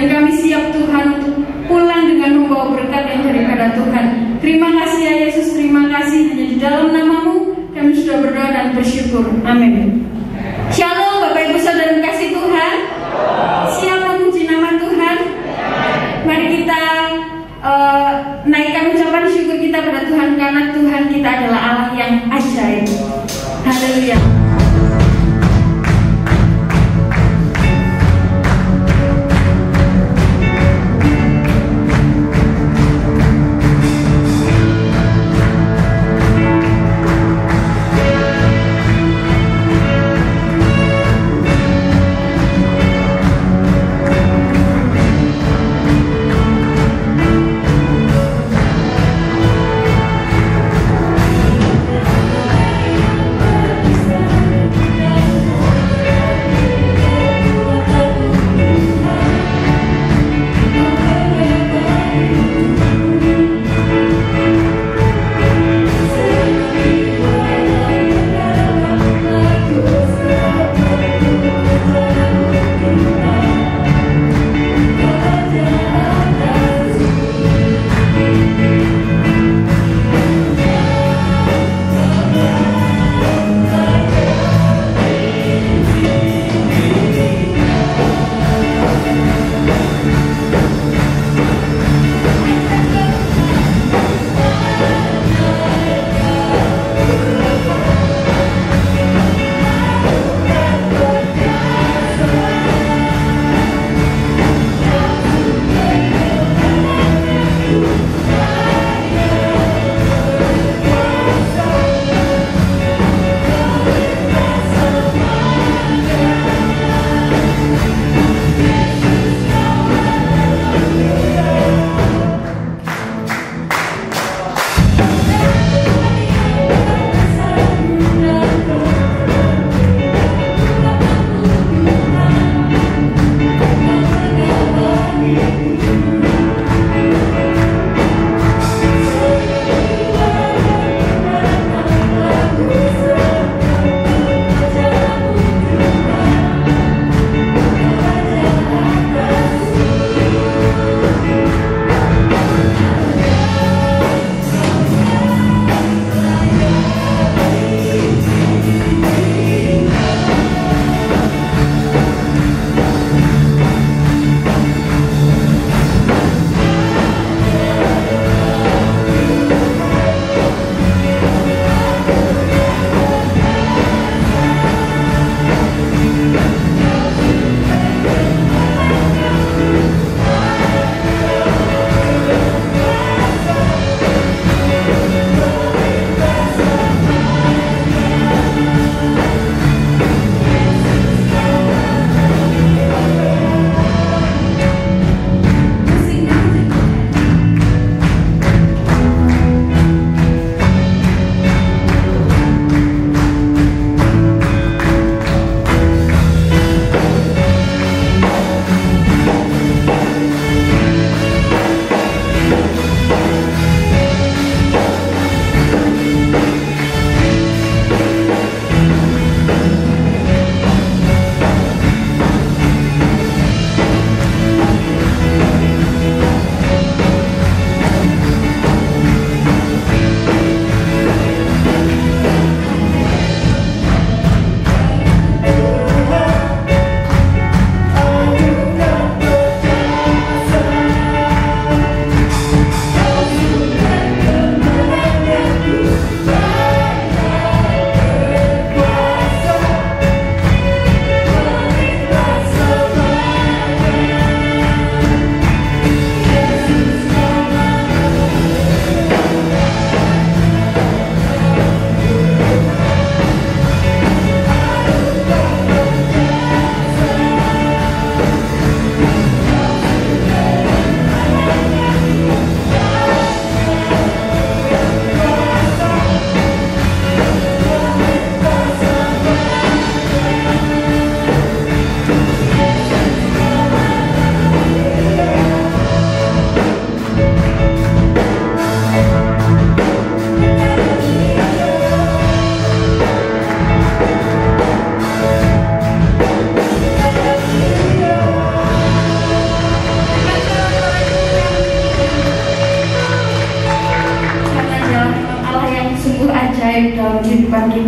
Dan kami siap Tuhan untuk pulang dengan membawa berkat yang daripada Tuhan. Terima kasih ya Yesus, terima kasih. Hanya di dalam nama-Mu kami sudah berdoa dan bersyukur. Amin. Shalom Bapak Ibu Saudara kasih Tuhan. Siap memuji nama Tuhan. Mari kita naikkan ucapan syukur kita pada Tuhan, karena Tuhan kita adalah Allah yang ajaib. Haleluya.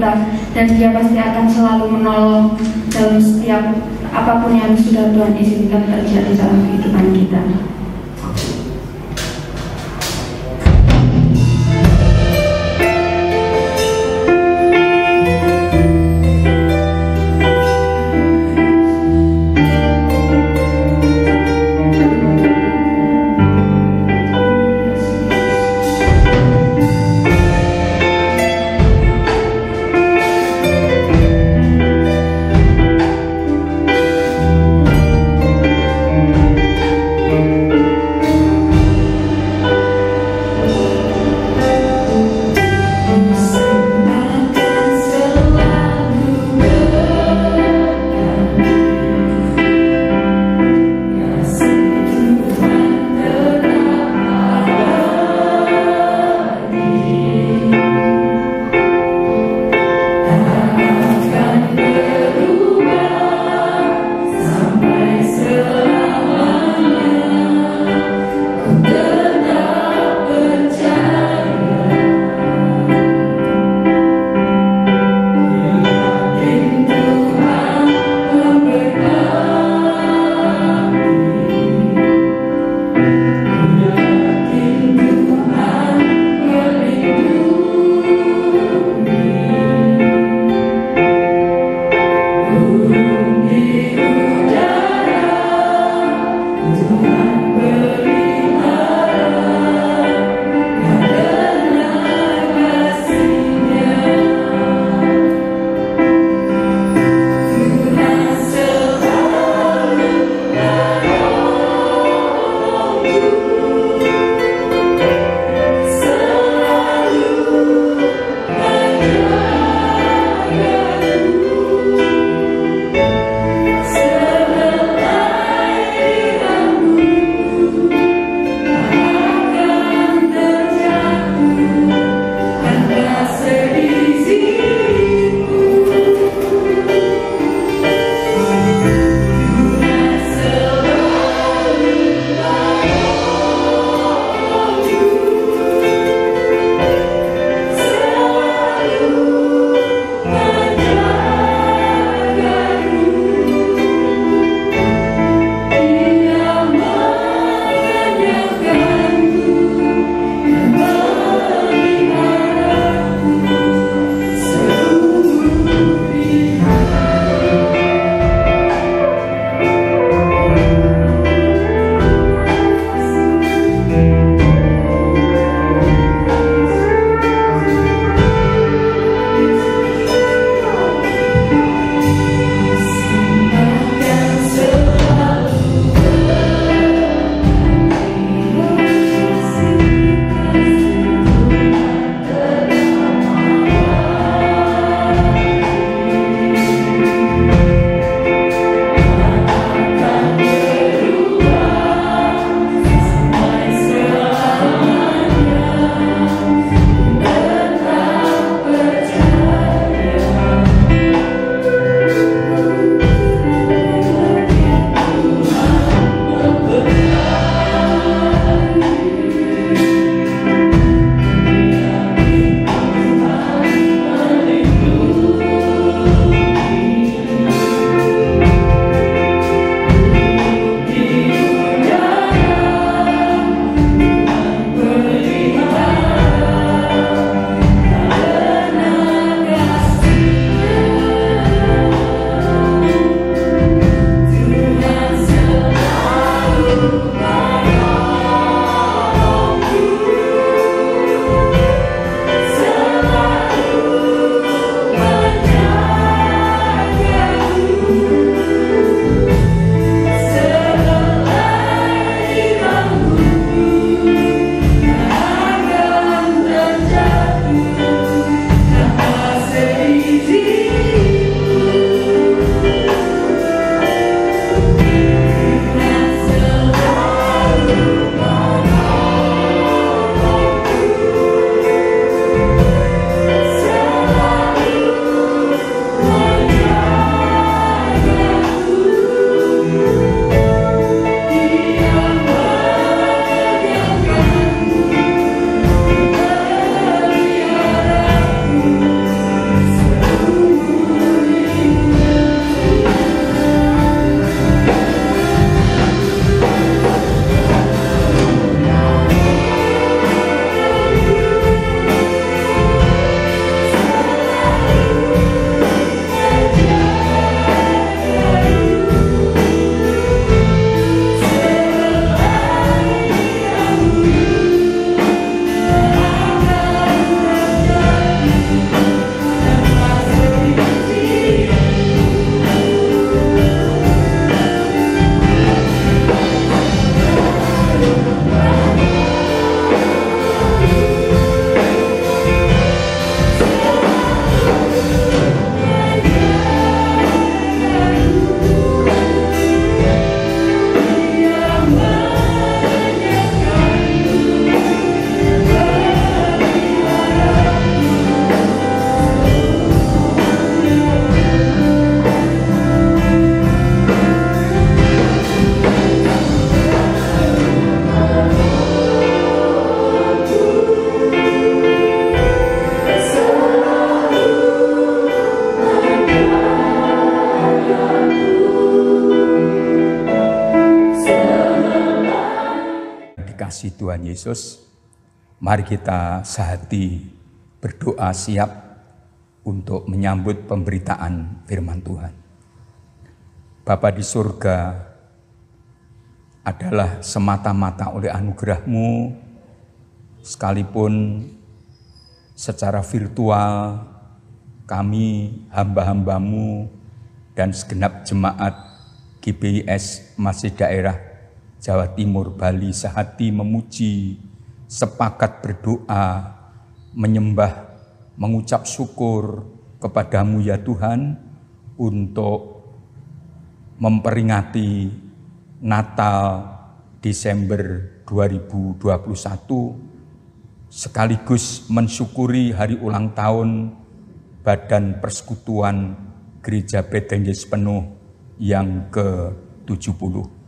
kita, dan Dia pasti akan selalu menolong dalam setiap apapun yang sudah Tuhan izinkan terjadi dalam kehidupan kita. dikasihi Tuhan Yesus, mari kita sehati berdoa siap untuk menyambut pemberitaan firman Tuhan. Bapa di surga, adalah semata-mata oleh anugerah-Mu, sekalipun secara virtual kami hamba-hamba-Mu dan segenap jemaat GBIS Masjid Daerah Jawa Timur Bali sehati memuji, sepakat berdoa, menyembah, mengucap syukur kepada-Mu ya Tuhan untuk memperingati Natal Desember 2021 sekaligus mensyukuri hari ulang tahun Badan Persekutuan Gereja Bethlehem Yesus Penuh yang ke-70.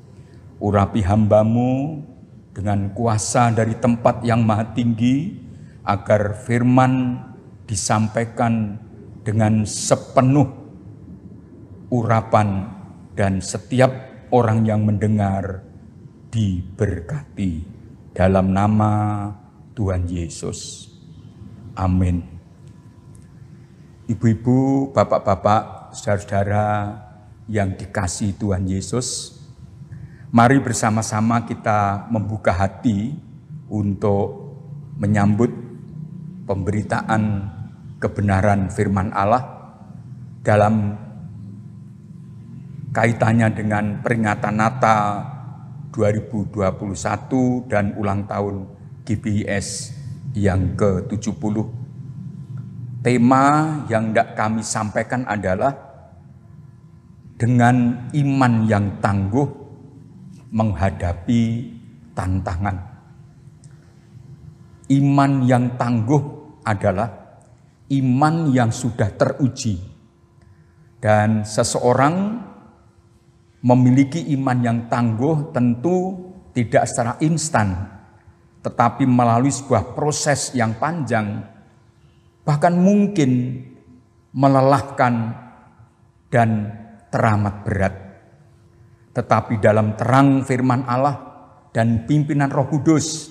Urapi hamba-Mu dengan kuasa dari tempat yang maha tinggi, agar firman disampaikan dengan sepenuh urapan dan setiap orang yang mendengar diberkati. Dalam nama Tuhan Yesus. Amin. Ibu-ibu, bapak-bapak, saudara-saudara yang dikasihi Tuhan Yesus, mari bersama-sama kita membuka hati untuk menyambut pemberitaan kebenaran firman Allah dalam kaitannya dengan peringatan Natal 2021 dan ulang tahun GBIS yang ke-70. Tema yang hendak kami sampaikan adalah dengan iman yang tangguh menghadapi tantangan. Iman yang tangguh adalah iman yang sudah teruji. Dan seseorang memiliki iman yang tangguh tentu tidak secara instan, tetapi melalui sebuah proses yang panjang, bahkan mungkin melelahkan dan teramat berat. Tetapi dalam terang firman Allah dan pimpinan Roh Kudus,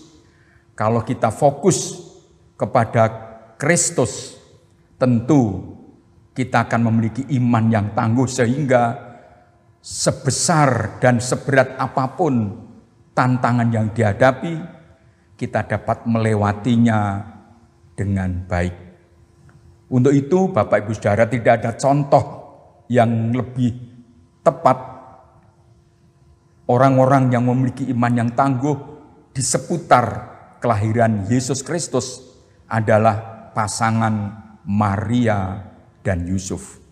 kalau kita fokus kepada Kristus, tentu kita akan memiliki iman yang tangguh sehingga sebesar dan seberat apapun tantangan yang dihadapi, kita dapat melewatinya dengan baik. Untuk itu, Bapak Ibu Saudara, tidak ada contoh yang lebih tepat orang-orang yang memiliki iman yang tangguh di seputar kelahiran Yesus Kristus adalah pasangan Maria dan Yusuf.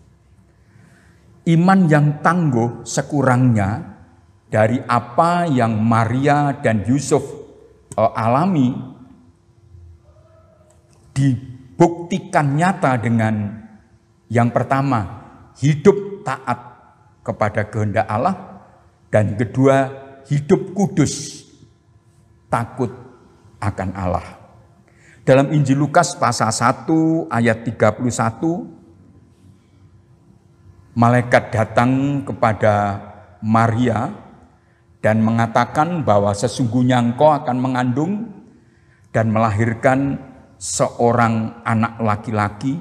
Iman yang tangguh sekurangnya dari apa yang Maria dan Yusuf alami dibuktikan nyata dengan yang pertama, hidup taat kepada kehendak Allah, dan kedua, hidup kudus, takut akan Allah. Dalam Injil Lukas pasal 1 ayat 31, malaikat datang kepada Maria dan mengatakan bahwa sesungguhnya engkau akan mengandung dan melahirkan seorang anak laki-laki,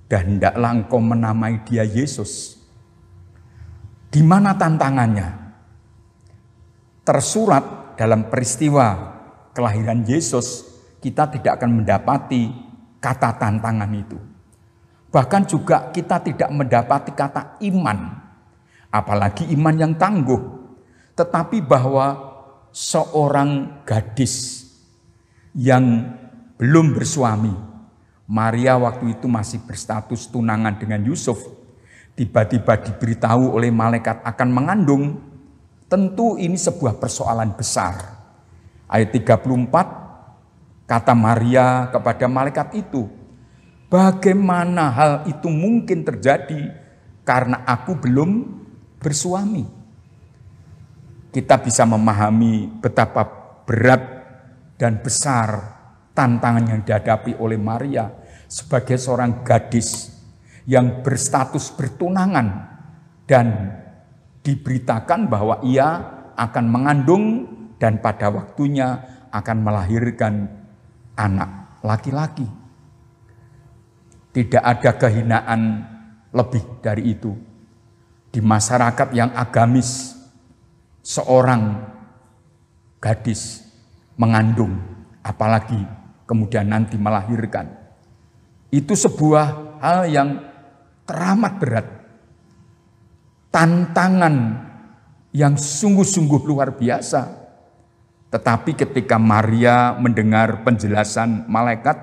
dan hendaklah engkau menamai dia Yesus. Di mana tantangannya? Tersurat dalam peristiwa kelahiran Yesus, kita tidak akan mendapati kata tantangan itu. Bahkan juga kita tidak mendapati kata iman, apalagi iman yang tangguh. Tetapi bahwa seorang gadis yang belum bersuami, Maria waktu itu masih berstatus tunangan dengan Yusuf, tiba-tiba diberitahu oleh malaikat akan mengandung. Tentu ini sebuah persoalan besar. Ayat 34, kata Maria kepada malaikat itu, bagaimana hal itu mungkin terjadi karena aku belum bersuami? Kita bisa memahami betapa berat dan besar tantangan yang dihadapi oleh Maria sebagai seorang gadis yang berstatus bertunangan dan diberitakan bahwa ia akan mengandung dan pada waktunya akan melahirkan anak laki-laki. Tidak ada kehinaan lebih dari itu. Di masyarakat yang agamis, seorang gadis mengandung, apalagi kemudian nanti melahirkan. Itu sebuah hal yang teramat berat. Tantangan yang sungguh-sungguh luar biasa. Tetapi ketika Maria mendengar penjelasan malaikat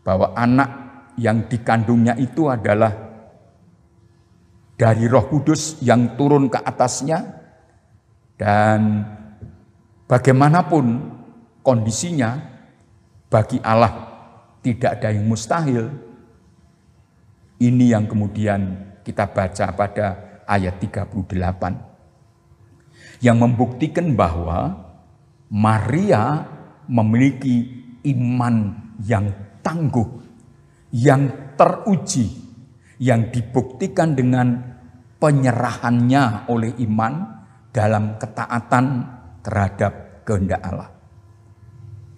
bahwa anak yang dikandungnya itu adalah dari Roh Kudus yang turun ke atasnya, dan bagaimanapun kondisinya, bagi Allah tidak ada yang mustahil. Ini yang kemudian kita baca pada ayat 38 yang membuktikan bahwa Maria memiliki iman yang tangguh, yang teruji, yang dibuktikan dengan penyerahannya oleh iman dalam ketaatan terhadap kehendak Allah.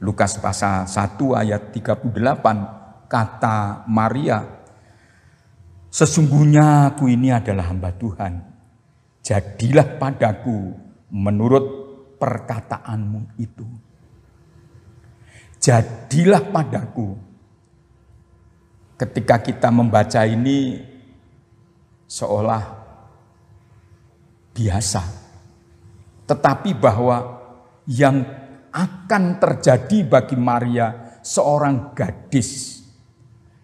Lukas pasal 1 ayat 38, kata Maria, "Sesungguhnya aku ini adalah hamba Tuhan, jadilah padaku menurut perkataanmu itu." Jadilah padaku. Ketika kita membaca ini seolah biasa, tetapi bahwa yang akan terjadi bagi Maria, seorang gadis,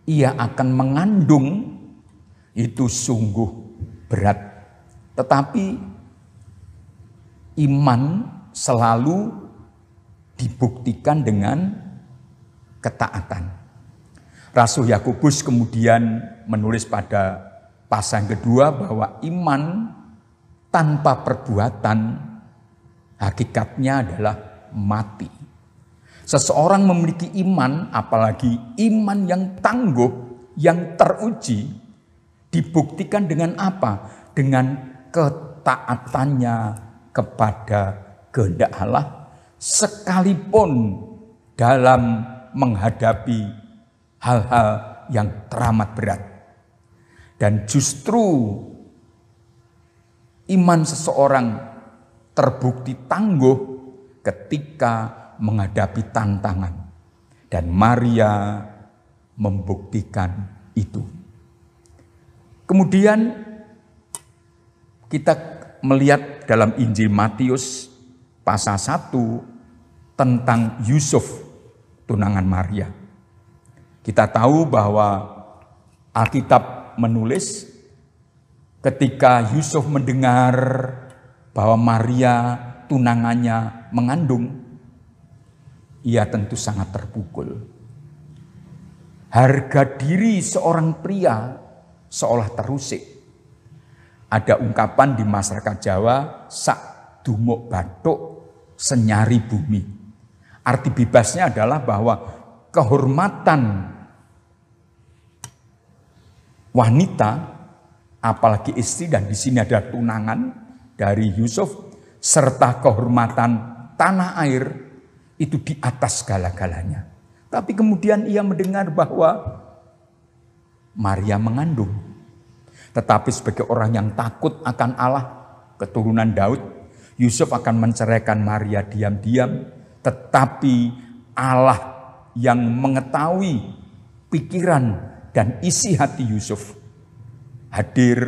ia akan mengandung, itu sungguh berat. Tetapi iman selalu dibuktikan dengan ketaatan. Rasul Yakobus kemudian menulis pada pasal yang kedua bahwa iman tanpa perbuatan hakikatnya adalah mati. Seseorang memiliki iman, apalagi iman yang tangguh, yang teruji, dibuktikan dengan apa? Dengan ketaatannya kepada kehendak Allah, sekalipun dalam menghadapi hal-hal yang teramat berat. Dan justru iman seseorang terbukti tangguh ketika menghadapi tantangan. Dan Maria membuktikan itu. Kemudian kita melihat dalam Injil Matius pasal 1 tentang Yusuf, tunangan Maria. Kita tahu bahwa Alkitab menulis ketika Yusuf mendengar bahwa Maria tunangannya mengandung, ia tentu sangat terpukul. Harga diri seorang pria seolah terusik. Ada ungkapan di masyarakat Jawa, sak dumuk bathuk senyari bumi. Arti bebasnya adalah bahwa kehormatan wanita, apalagi istri, dan di sini ada tunangan dari Yusuf, serta kehormatan tanah air, itu di atas segala-galanya. Tapi kemudian ia mendengar bahwa Maria mengandung. Tetapi sebagai orang yang takut akan Allah, keturunan Daud, Yusuf akan menceraikan Maria diam-diam. Tetapi Allah yang mengetahui pikiran dan isi hati Yusuf hadir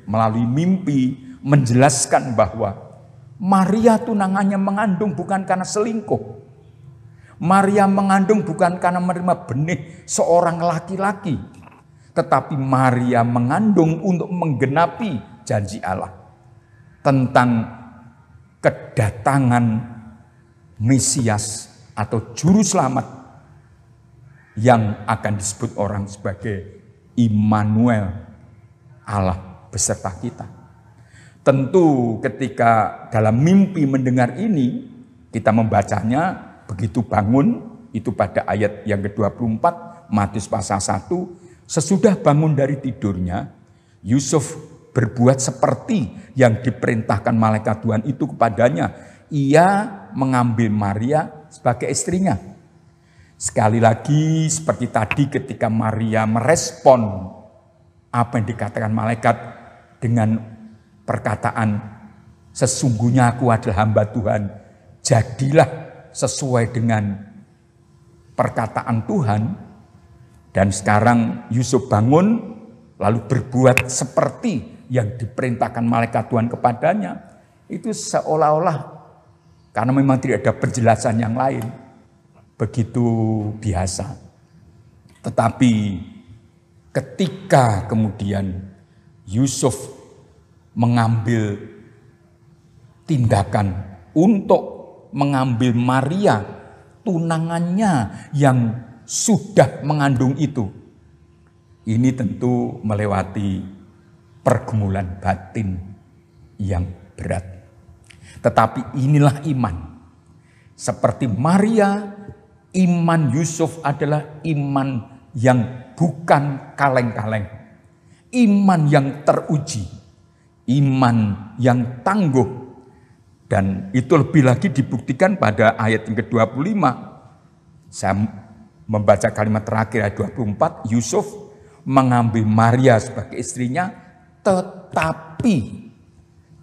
melalui mimpi menjelaskan bahwa Maria tunangannya mengandung bukan karena selingkuh. Maria mengandung bukan karena menerima benih seorang laki-laki. Tetapi Maria mengandung untuk menggenapi janji Allah tentang kedatangan Mesias atau Juru Selamat yang akan disebut orang sebagai Immanuel, Allah beserta kita. Tentu ketika dalam mimpi mendengar ini, kita membacanya begitu bangun, itu pada ayat yang ke-24, Matius pasal 1, sesudah bangun dari tidurnya, Yusuf berbuat seperti yang diperintahkan malaikat Tuhan itu kepadanya. Ia mengambil Maria, sebagai istrinya. Sekali lagi seperti tadi ketika Maria merespon apa yang dikatakan malaikat dengan perkataan, sesungguhnya aku adalah hamba Tuhan, jadilah sesuai dengan perkataan Tuhan. Dan sekarang Yusuf bangun lalu berbuat seperti yang diperintahkan malaikat Tuhan kepadanya. Itu seolah-olah, karena memang tidak ada penjelasan yang lain, begitu biasa. Tetapi ketika kemudian Yusuf mengambil tindakan untuk mengambil Maria, tunangannya yang sudah mengandung itu, ini tentu melewati pergumulan batin yang berat. Tetapi inilah iman. Seperti Maria, iman Yusuf adalah iman yang bukan kaleng-kaleng. Iman yang teruji. Iman yang tangguh. Dan itu lebih lagi dibuktikan pada ayat yang ke-25. Saya membaca kalimat terakhir ayat 24. Yusuf mengambil Maria sebagai istrinya, tetapi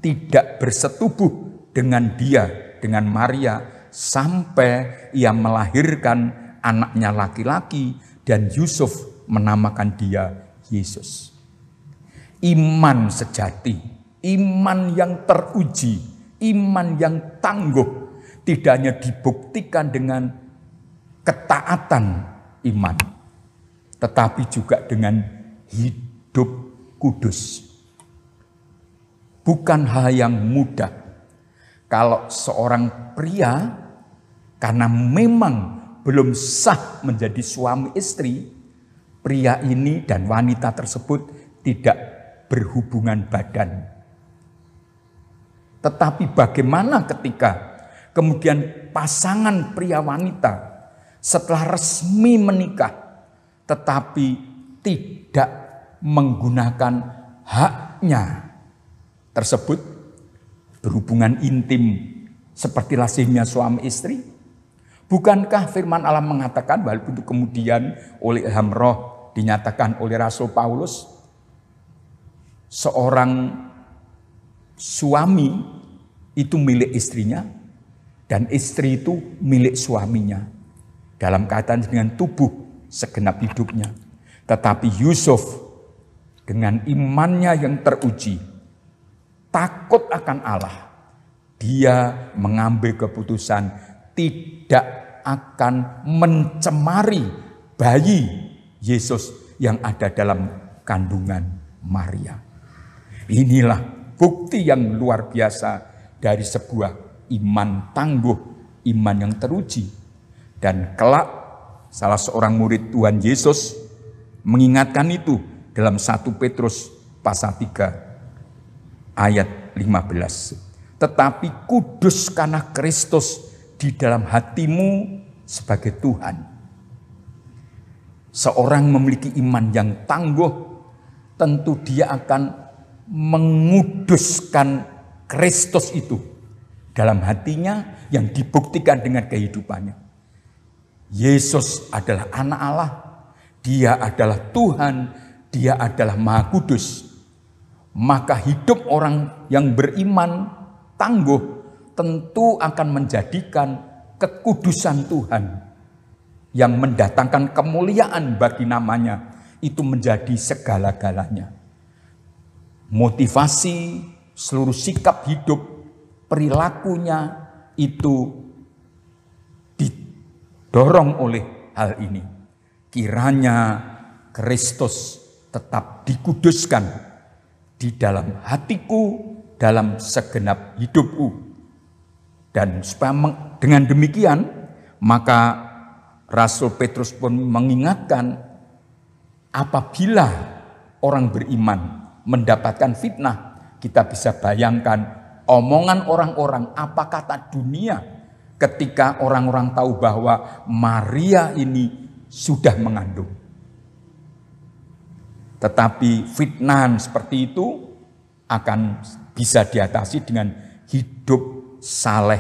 tidak bersetubuh dengan dia, dengan Maria, sampai ia melahirkan anaknya laki-laki dan Yusuf menamakan dia Yesus. Iman sejati, iman yang teruji, iman yang tangguh, tidak hanya dibuktikan dengan ketaatan iman, tetapi juga dengan hidup kudus. Bukan hal yang mudah kalau seorang pria, karena memang belum sah menjadi suami istri, pria ini dan wanita tersebut tidak berhubungan badan. Tetapi bagaimana ketika kemudian pasangan pria wanita setelah resmi menikah, tetapi tidak menggunakan haknya tersebut, berhubungan intim seperti lazimnya suami istri? Bukankah firman Allah mengatakan, walaupun itu kemudian oleh ilham roh dinyatakan oleh Rasul Paulus, seorang suami itu milik istrinya dan istri itu milik suaminya dalam kaitan dengan tubuh segenap hidupnya. Tetapi Yusuf dengan imannya yang teruji, takut akan Allah, dia mengambil keputusan tidak akan mencemari bayi Yesus yang ada dalam kandungan Maria. Inilah bukti yang luar biasa dari sebuah iman tangguh, iman yang teruji. Dan kelak salah seorang murid Tuhan Yesus mengingatkan itu dalam 1 Petrus pasal 3 ayat 15. Tetapi kuduskanlah Kristus di dalam hatimu sebagai Tuhan. Seorang memiliki iman yang tangguh, tentu dia akan menguduskan Kristus itu dalam hatinya yang dibuktikan dengan kehidupannya. Yesus adalah anak Allah, dia adalah Tuhan, dia adalah Maha Kudus. Maka hidup orang yang beriman tangguh tentu akan menjadikan kekudusan Tuhan yang mendatangkan kemuliaan bagi namanya itu menjadi segala-galanya. Motivasi, seluruh sikap hidup, perilakunya itu didorong oleh hal ini. Kiranya Kristus tetap dikuduskan di dalam hatiku, dalam segenap hidupku. Dan supaya dengan demikian, maka Rasul Petrus pun mengingatkan, apabila orang beriman mendapatkan fitnah, kita bisa bayangkan omongan orang-orang, apa kata dunia ketika orang-orang tahu bahwa Maria ini sudah mengandung. Tetapi fitnah seperti itu akan bisa diatasi dengan hidup saleh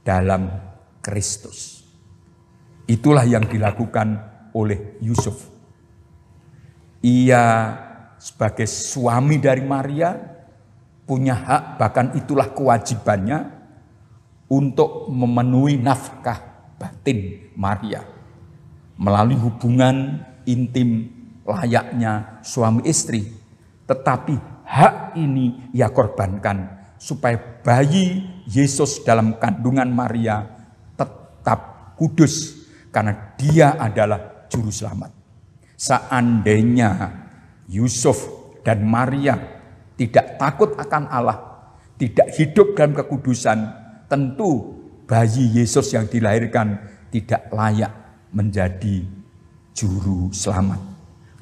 dalam Kristus. Itulah yang dilakukan oleh Yusuf. Ia sebagai suami dari Maria punya hak, bahkan itulah kewajibannya untuk memenuhi nafkah batin Maria melalui hubungan intim layaknya suami istri. Tetapi hak ini ia korbankan supaya bayi Yesus dalam kandungan Maria tetap kudus karena dia adalah juru selamat. Seandainya Yusuf dan Maria tidak takut akan Allah, tidak hidup dalam kekudusan, tentu bayi Yesus yang dilahirkan tidak layak menjadi juru selamat.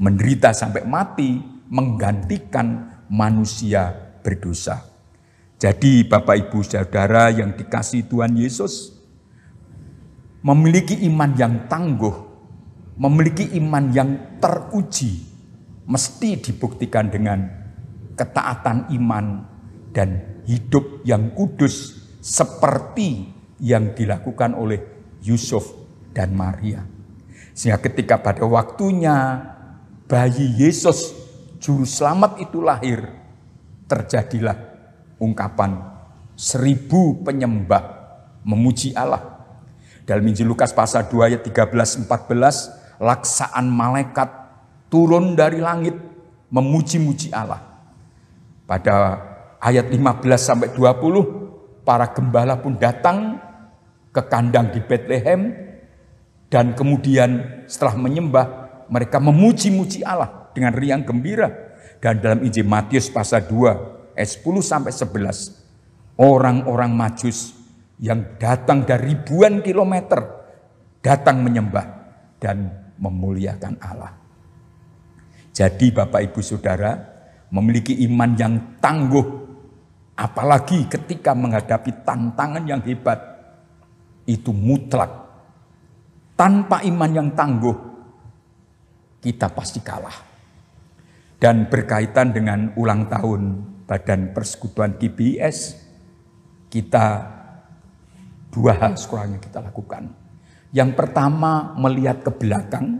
Menderita sampai mati, menggantikan manusia berdosa. Jadi Bapak Ibu Saudara yang dikasihi Tuhan Yesus, memiliki iman yang tangguh, memiliki iman yang teruji, mesti dibuktikan dengan ketaatan iman dan hidup yang kudus seperti yang dilakukan oleh Yusuf dan Maria. Sehingga ketika pada waktunya bayi Yesus juru selamat itu lahir, terjadilah ungkapan 1000 penyembah memuji Allah. Dalam Injil Lukas pasal 2 ayat 13-14, laksaan malaikat turun dari langit memuji-muji Allah. Pada ayat 15-20, para gembala pun datang ke kandang di Bethlehem, dan kemudian setelah menyembah, mereka memuji-muji Allah dengan riang gembira. Dan dalam Injil Matius pasal 2 ayat 10-11, orang-orang Majus yang datang dari ribuan kilometer datang menyembah dan memuliakan Allah. Jadi Bapak Ibu Saudara, memiliki iman yang tangguh, apalagi ketika menghadapi tantangan yang hebat, itu mutlak. Tanpa iman yang tangguh, kita pasti kalah. Dan berkaitan dengan ulang tahun Badan Persekutuan GBIS, kita dua hal sekurang yang kita lakukan. Yang pertama, melihat ke belakang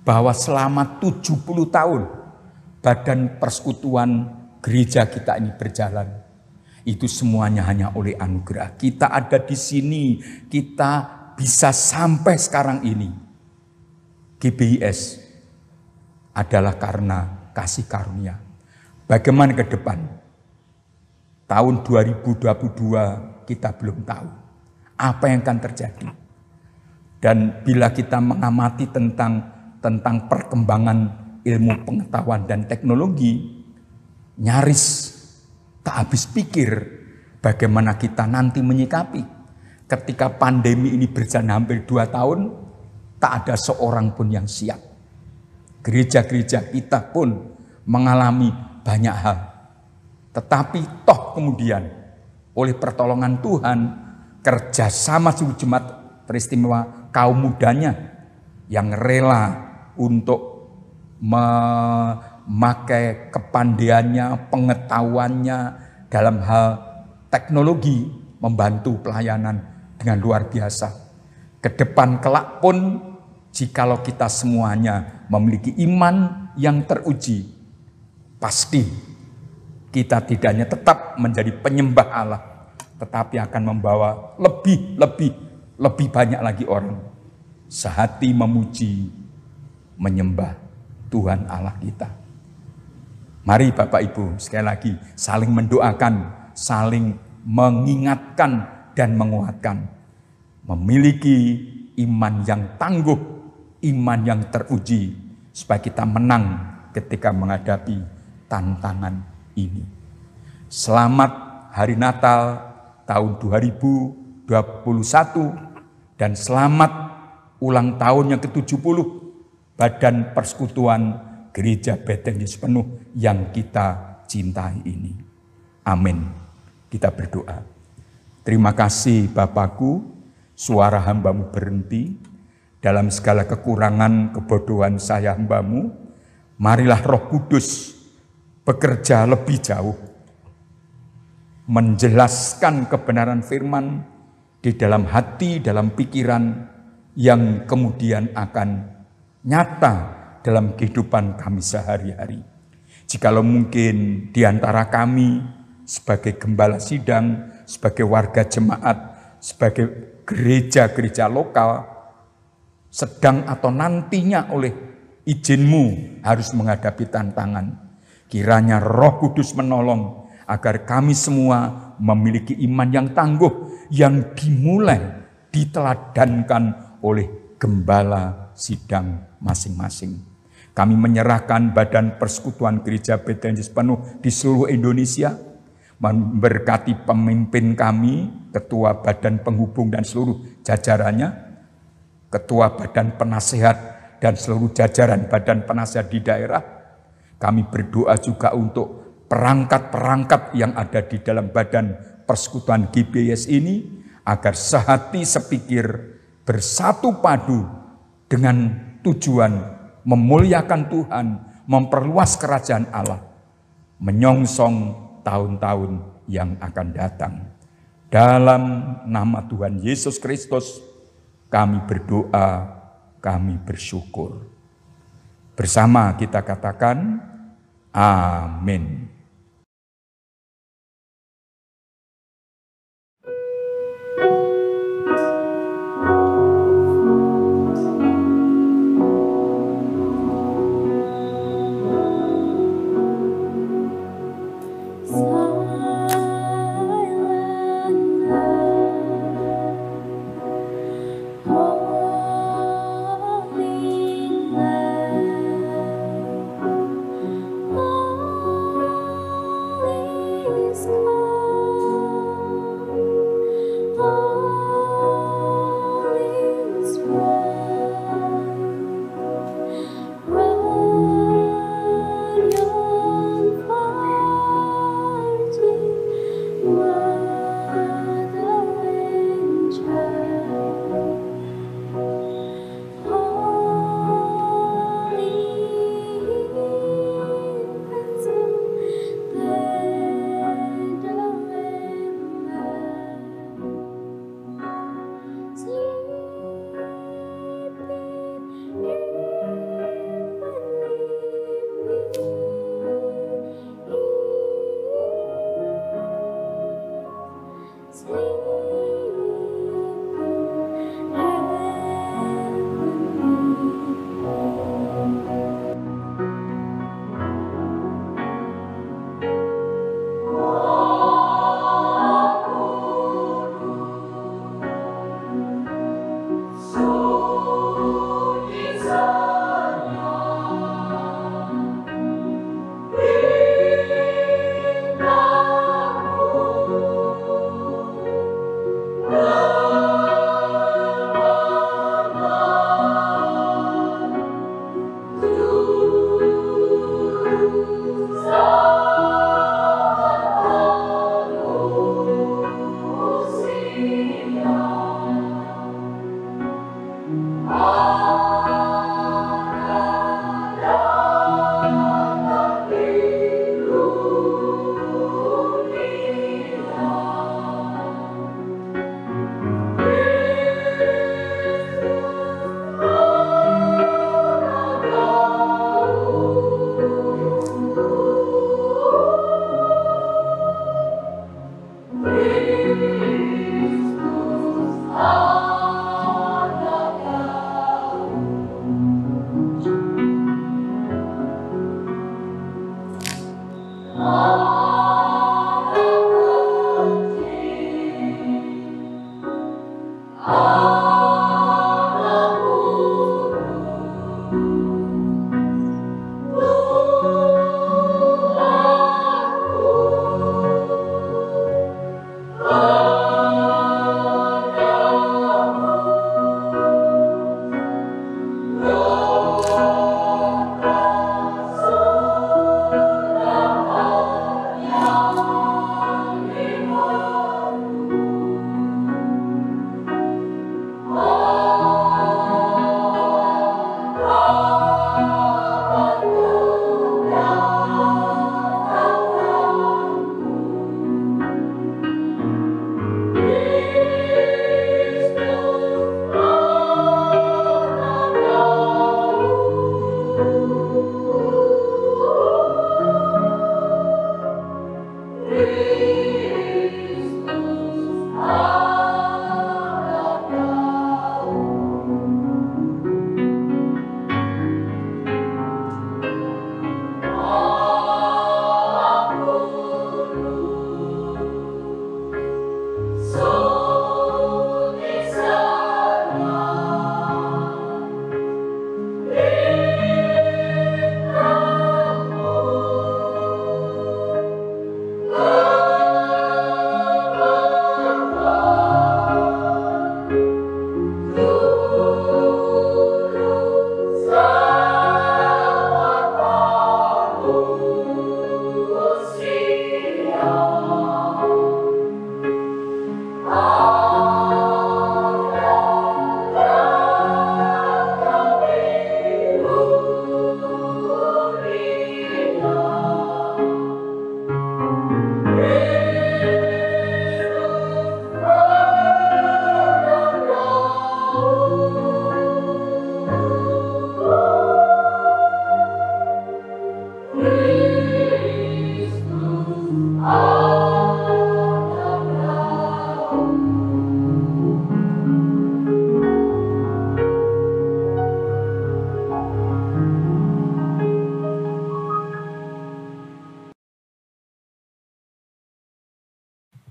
bahwa selama 70 tahun Badan Persekutuan gereja kita ini berjalan. Itu semuanya hanya oleh anugerah. Kita ada di sini, kita bisa sampai sekarang ini. GBIS adalah karena kasih karunia. Bagaimana ke depan? Tahun 2022 kita belum tahu apa yang akan terjadi. Dan bila kita mengamati tentang perkembangan ilmu pengetahuan dan teknologi, nyaris tak habis pikir bagaimana kita nanti menyikapi. Ketika pandemi ini berjalan hampir 2 tahun, tak ada seorang pun yang siap. Gereja-gereja kita pun mengalami banyak hal. Tetapi toh kemudian oleh pertolongan Tuhan, kerjasama suku jemaat peristimewa kaum mudanya yang rela untuk memakai kepandaiannya, pengetahuannya dalam hal teknologi, membantu pelayanan dengan luar biasa. Ke depan kelak pun, jikalau kita semuanya memiliki iman yang teruji, pasti kita tidak hanya tetap menjadi penyembah Allah, tetapi akan membawa lebih banyak lagi orang sehati memuji, menyembah Tuhan Allah kita. Mari Bapak Ibu sekali lagi saling mendoakan, saling mengingatkan dan menguatkan. Memiliki iman yang tangguh, iman yang teruji, supaya kita menang ketika menghadapi tantangan ini. Selamat Hari Natal tahun 2021 dan selamat ulang tahun yang ke-70 Badan Persekutuan Gereja Bethel Yesus Penuh yang kita cintai ini. Amin. Kita berdoa. Terima kasih Bapakku, suara hamba-Mu berhenti. Dalam segala kekurangan, kebodohan saya hamba-Mu, marilah Roh Kudus bekerja lebih jauh, menjelaskan kebenaran firman, di dalam hati, dalam pikiran yang kemudian akan nyata dalam kehidupan kami sehari-hari. Jikalau mungkin di antara kami sebagai gembala sidang, sebagai warga jemaat, sebagai gereja-gereja lokal, sedang atau nantinya oleh izin-Mu harus menghadapi tantangan, kiranya Roh Kudus menolong agar kami semua memiliki iman yang tangguh, yang dimulai, diteladankan oleh gembala sidang masing-masing. Kami menyerahkan Badan Persekutuan Gereja Bethlehem Yesus Penuh di seluruh Indonesia, memberkati pemimpin kami, ketua badan penghubung dan seluruh jajarannya, ketua badan penasehat dan seluruh jajaran badan penasehat di daerah. Kami berdoa juga untuk perangkat-perangkat yang ada di dalam Badan Persekutuan GBYS ini, agar sehati sepikir, bersatu padu dengan tujuan memuliakan Tuhan, memperluas kerajaan Allah, menyongsong tahun-tahun yang akan datang. Dalam nama Tuhan Yesus Kristus, kami berdoa, kami bersyukur. Bersama kita katakan, amin.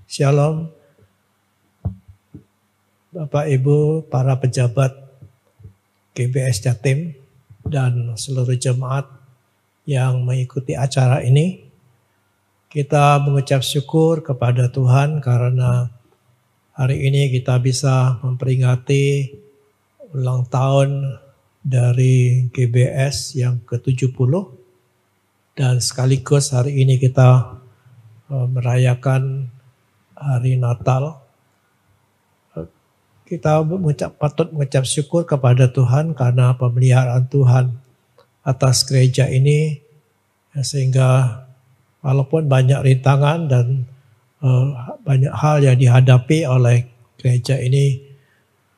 Shalom, Bapak Ibu, para pejabat GBS Jatim, dan seluruh jemaat yang mengikuti acara ini. Kita mengucap syukur kepada Tuhan karena hari ini kita bisa memperingati ulang tahun dari GBS yang ke-70. Dan sekaligus hari ini kita merayakan hari Natal. Kita patut mengucap syukur kepada Tuhan karena pemeliharaan Tuhan atas gereja ini, sehingga walaupun banyak rintangan dan banyak hal yang dihadapi oleh gereja ini,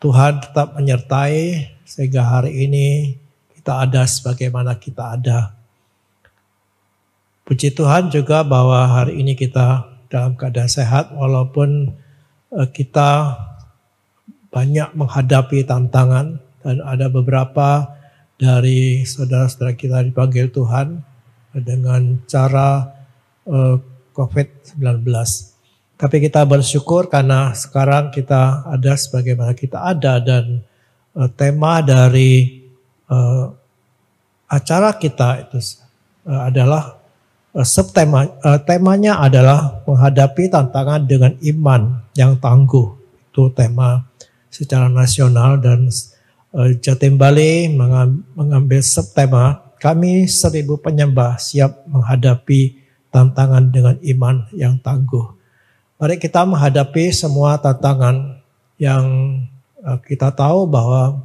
Tuhan tetap menyertai sehingga hari ini kita ada sebagaimana kita ada. Puji Tuhan juga bahwa hari ini kita dalam keadaan sehat walaupun kita banyak menghadapi tantangan, dan ada beberapa dari saudara-saudara kita dipanggil Tuhan dengan cara COVID-19. Tapi kita bersyukur karena sekarang kita ada sebagaimana kita ada, dan tema dari acara kita itu adalah temanya adalah menghadapi tantangan dengan iman yang tangguh. Itu tema secara nasional, dan Jatim Bali mengambil subtema kami 1000 penyembah siap menghadapi tantangan dengan iman yang tangguh. Mari kita menghadapi semua tantangan yang kita tahu bahwa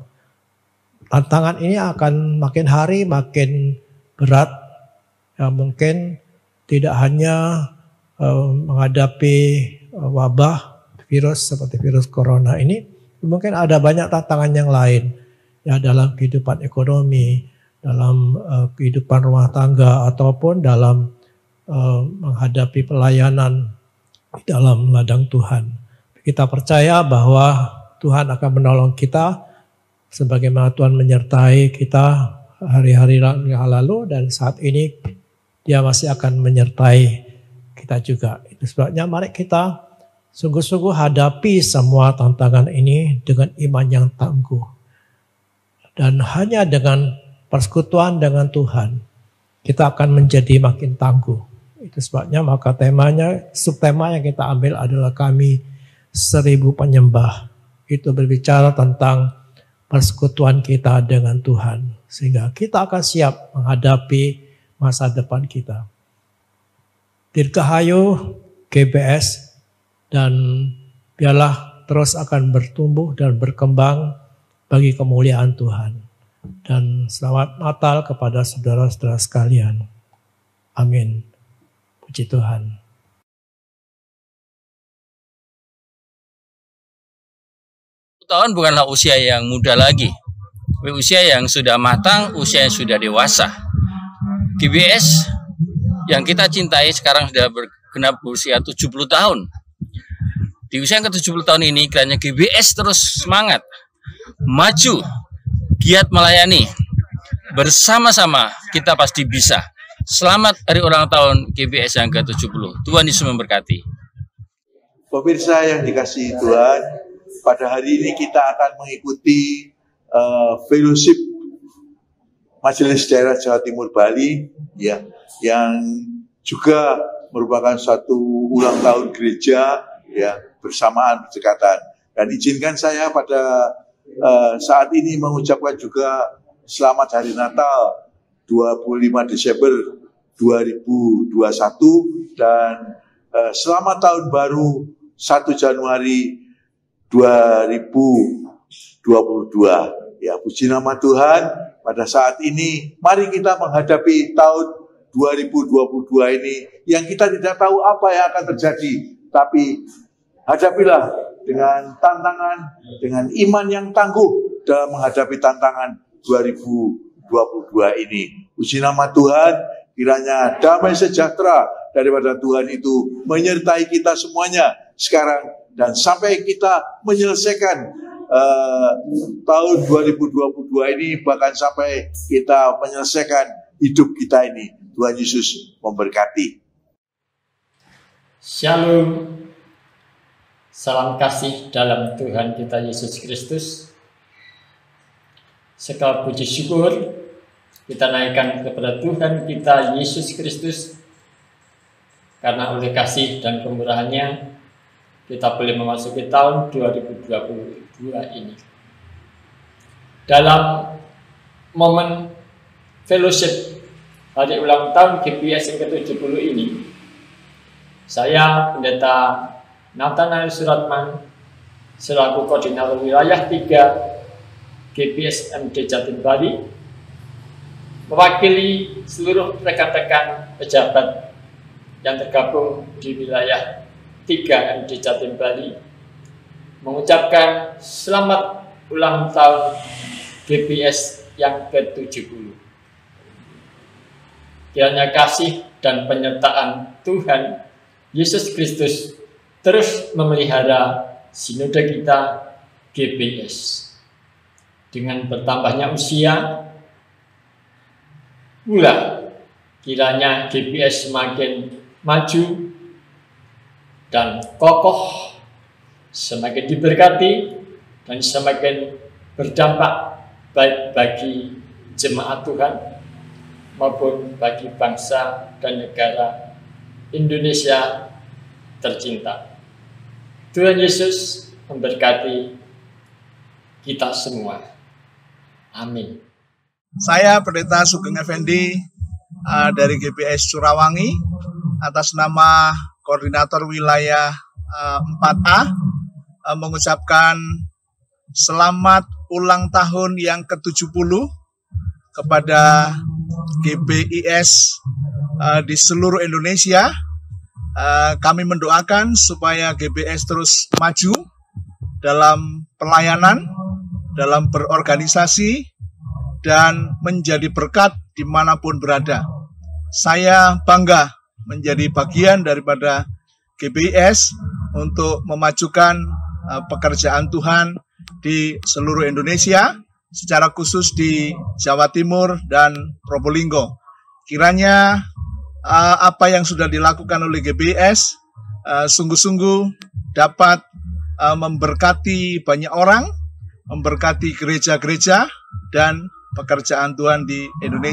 tantangan ini akan makin hari makin berat. Ya, mungkin tidak hanya menghadapi wabah virus seperti virus corona ini, mungkin ada banyak tantangan yang lain ya, dalam kehidupan ekonomi, dalam kehidupan rumah tangga, ataupun dalam menghadapi pelayanan di dalam ladang Tuhan. Kita percaya bahwa Tuhan akan menolong kita sebagaimana Tuhan menyertai kita hari-hari yang lalu, dan saat ini Dia masih akan menyertai kita juga. Itu sebabnya mari kita sungguh-sungguh hadapi semua tantangan ini dengan iman yang tangguh. Dan hanya dengan persekutuan dengan Tuhan, kita akan menjadi makin tangguh. Itu sebabnya maka temanya, subtema yang kita ambil adalah kami 1000 penyembah. Itu berbicara tentang persekutuan kita dengan Tuhan, sehingga kita akan siap menghadapi masa depan kita. Dirgahayu GBS, dan biarlah terus akan bertumbuh dan berkembang bagi kemuliaan Tuhan. Dan selamat Natal kepada saudara-saudara sekalian. Amin. Puji Tuhan. Tahun bukanlah usia yang muda lagi, usia yang sudah matang, usia yang sudah dewasa. GBS yang kita cintai sekarang sudah bergenap berusia 70 tahun. Di usia yang ke-70 tahun ini, kiranya GBS terus semangat, maju, giat melayani. Bersama-sama kita pasti bisa. Selamat hari ulang tahun GBS yang ke-70. Tuhan Yesus memberkati. Pemirsa yang dikasihi Tuhan, pada hari ini kita akan mengikuti fellowship Majelis Daerah Jawa Timur Bali, ya, yang juga merupakan satu ulang tahun gereja, ya, bersamaan berdekatan. Dan izinkan saya pada saat ini mengucapkan juga selamat hari Natal 25 Desember 2021 dan selamat tahun baru 1 Januari 2022. Ya, puji nama Tuhan. Pada saat ini, mari kita menghadapi tahun 2022 ini yang kita tidak tahu apa yang akan terjadi. Tapi hadapilah dengan tantangan, dengan iman yang tangguh dalam menghadapi tantangan 2022 ini. Puji nama Tuhan, kiranya damai sejahtera daripada Tuhan itu menyertai kita semuanya sekarang dan sampai kita menyelesaikan tahun 2022 ini, bahkan sampai kita menyelesaikan hidup kita ini. Tuhan Yesus memberkati. Shalom, Salam kasih dalam Tuhan kita Yesus Kristus. Segala puji syukur kita naikkan kepada Tuhan kita Yesus Kristus, karena oleh kasih dan kemurahannya kita boleh memasuki tahun 2022 ini. Dalam momen fellowship hari ulang tahun GBS yang ke-70 ini, saya Pendeta Nathanael Suratman selaku Koordinator Wilayah 3 GBS MD Jatim Bali, mewakili seluruh rekan-rekan pejabat yang tergabung di wilayah 3 MD Jatim Bali, mengucapkan selamat ulang tahun GBS yang ke-70. Kiranya kasih dan penyertaan Tuhan Yesus Kristus terus memelihara sinode kita GBS. Dengan bertambahnya usia, pula kiranya GBS semakin maju dan kokoh, semakin diberkati dan semakin berdampak baik bagi jemaat Tuhan maupun bagi bangsa dan negara Indonesia tercinta. Tuhan Yesus memberkati kita semua. Amin. Saya Pendeta Sugeng Effendi dari GBS Curawangi atas nama Koordinator Wilayah 4A mengucapkan selamat ulang tahun yang ke-70 kepada GBIS di seluruh Indonesia. Kami mendoakan supaya GBS terus maju dalam pelayanan, dalam berorganisasi, dan menjadi berkat dimanapun berada. Saya bangga menjadi bagian daripada GBIS untuk memajukan pekerjaan Tuhan di seluruh Indonesia, secara khusus di Jawa Timur dan Probolinggo. Kiranya apa yang sudah dilakukan oleh GBIS sungguh-sungguh dapat memberkati banyak orang, memberkati gereja-gereja dan pekerjaan Tuhan di Indonesia.